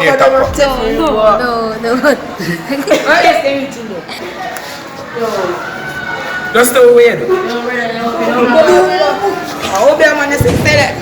in your top pocket. No. What is everything though? Just the way. I hope your man is say that.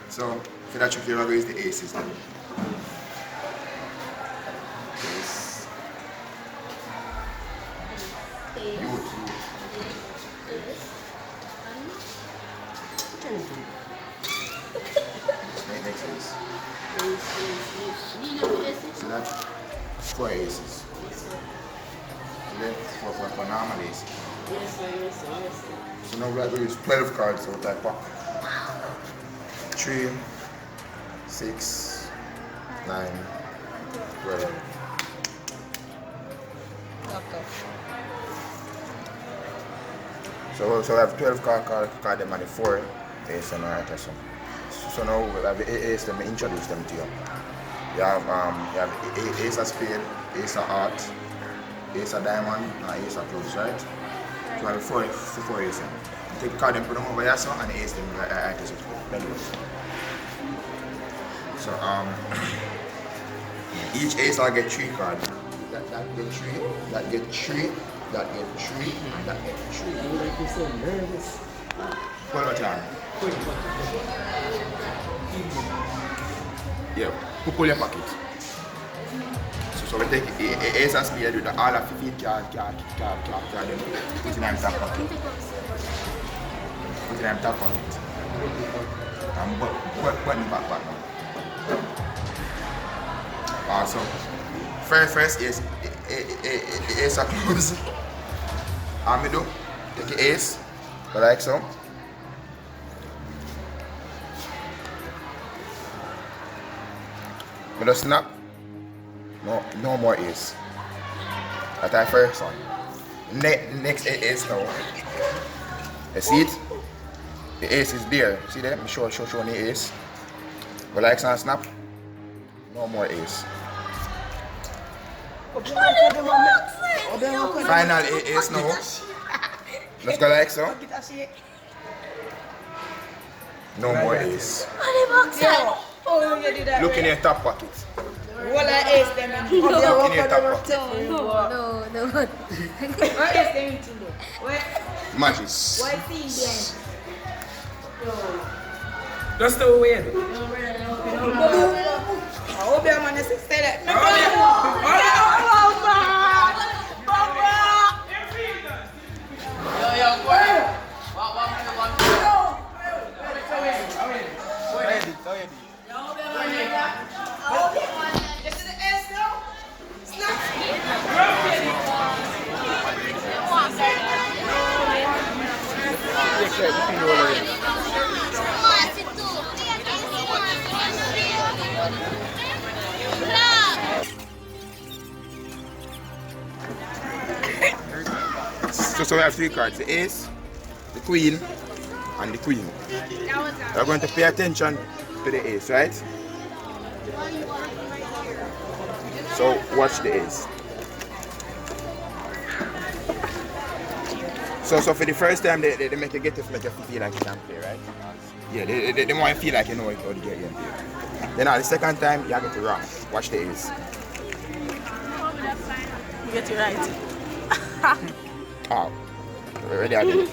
So, for that trick, you're going to use the aces then. Ace. Youth. Next ace. So that's 4 aces. So then 4 normal aces. So now we're going to use 12 cards out that pack. 3, 6, 9, 12. So we have 12 card them and the 4 ace and alright or so. So now we have the ace them, introduce them to you. You have ace of spade, ace of heart, ace of diamond, and ace of clubs, right? So we have 4 aces. You take the card and put them over here so, and the ace them right as it. So each ace I'll get 3 cards. That get 3, that get 3, that get 3, and that get 3. You like you so nervous. One more time. Yeah, pull your pocket. So we take ace and spade with all of 15 card, then put it in the top pocket. Put it in the top pocket. And button back now. So first is ace of clubs. And me do take the ace, like so. Me do snap. No more ace. That's our first one. Next ace now. You see it? The ace is there. See there? I'm show the ace. But like some snap. No more ace. Final ace now. Let's go like so. No more ace. Look in your top pocket. What are ace them in? Look in your top pocket. No. What is everything though? Magic. What is Just the way. I hope your man is say that. So we have 3 cards, the ace, the queen, and the queen. We're going to pay attention to the ace, right? So watch the ace. So for the first time they make you get to make you feel like you can play, right? Yeah, they want to feel like you know how to get in play. Then the second time you have to rock. Watch the ace. You get it right. Oh, ready again.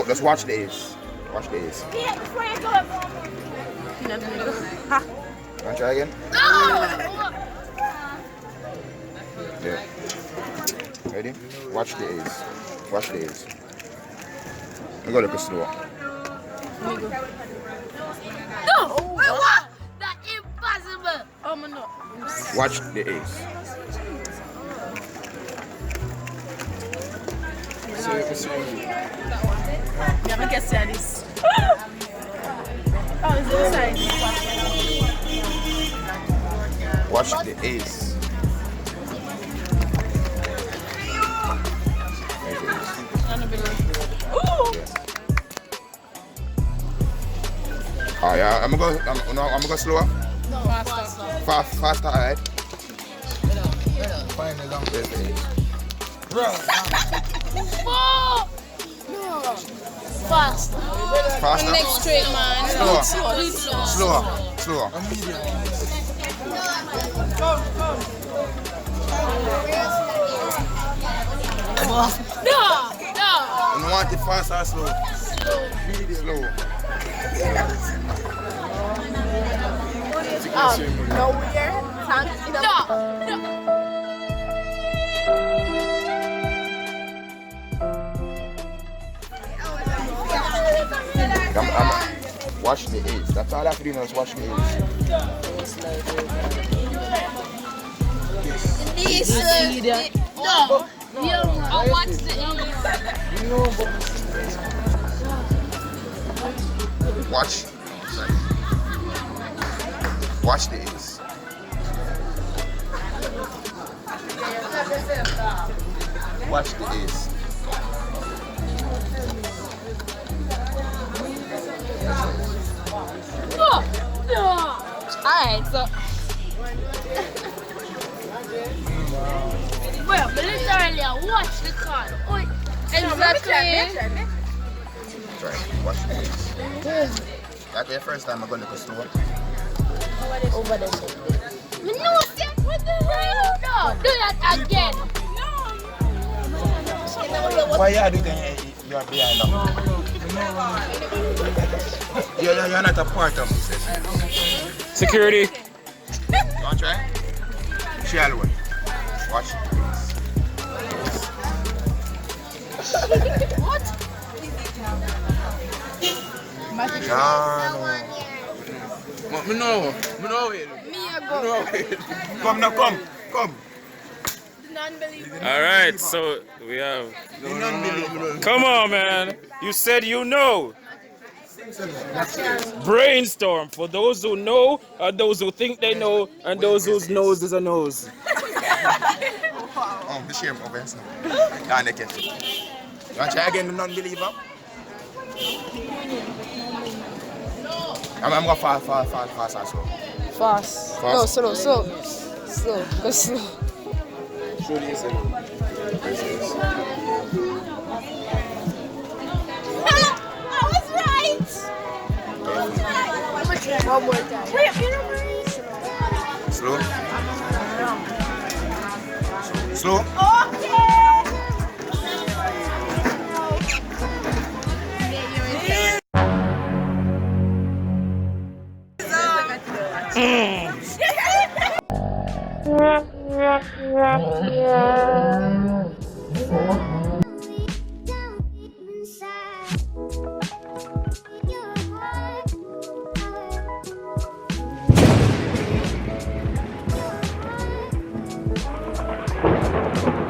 Let's watch the ace. Watch the ace. Yeah, before you go. Want to try again? Yeah. Ready? Watch the ace. Watch the ace. I'm going to look slow. No! Wait, what? That's impossible! Oh my no. Watch the ace. Never get this. Watch the ace. Oh yeah, I'm gonna go slower. No, faster. Faster, alright. Find it down. Where's the ace? Four. No. Faster. Faster. Next straight, man. Slower. No. You want it fast or slow? Slow. Nowhere. No. Watch the ace. That's all I have to do now is watch the ace. No. I watch the Watch. Watch the ace. Watch the ace. Alright, so. Well, literally, I watch the card. Exactly. Try. Watch the ace. That's the first time I'm going to go store. Over there. No, what the hell? No, do that again. Why you do that? You're behind them. You're not a part of this. Security. You want to try? Shall we? Watch the ace. What? Me know it. Come now, come. Alright, so we have. Come on, man. You said you know. Brainstorm for those who know, or those who think they know, and those whose nose is a nose. Oh, the shame of it. Can't get it. You want to try again, the non-believer? I'm going to fast and slow. Fast. Fast. No, slow. Go slow. Show the ace. I was right. One more time. Slow. Slow.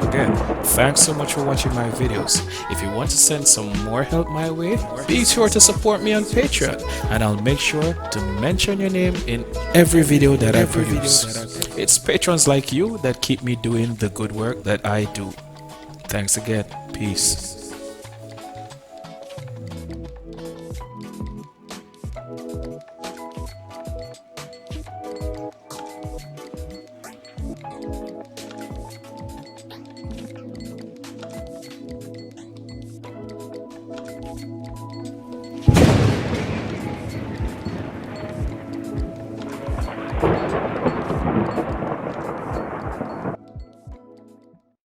Again, thanks so much for watching my videos. If you want to send some more help my way, be sure to support me on Patreon, and I'll make sure to mention your name in every video that I produce. It's patrons like you that keep me doing the good work that I do. Thanks again. Peace.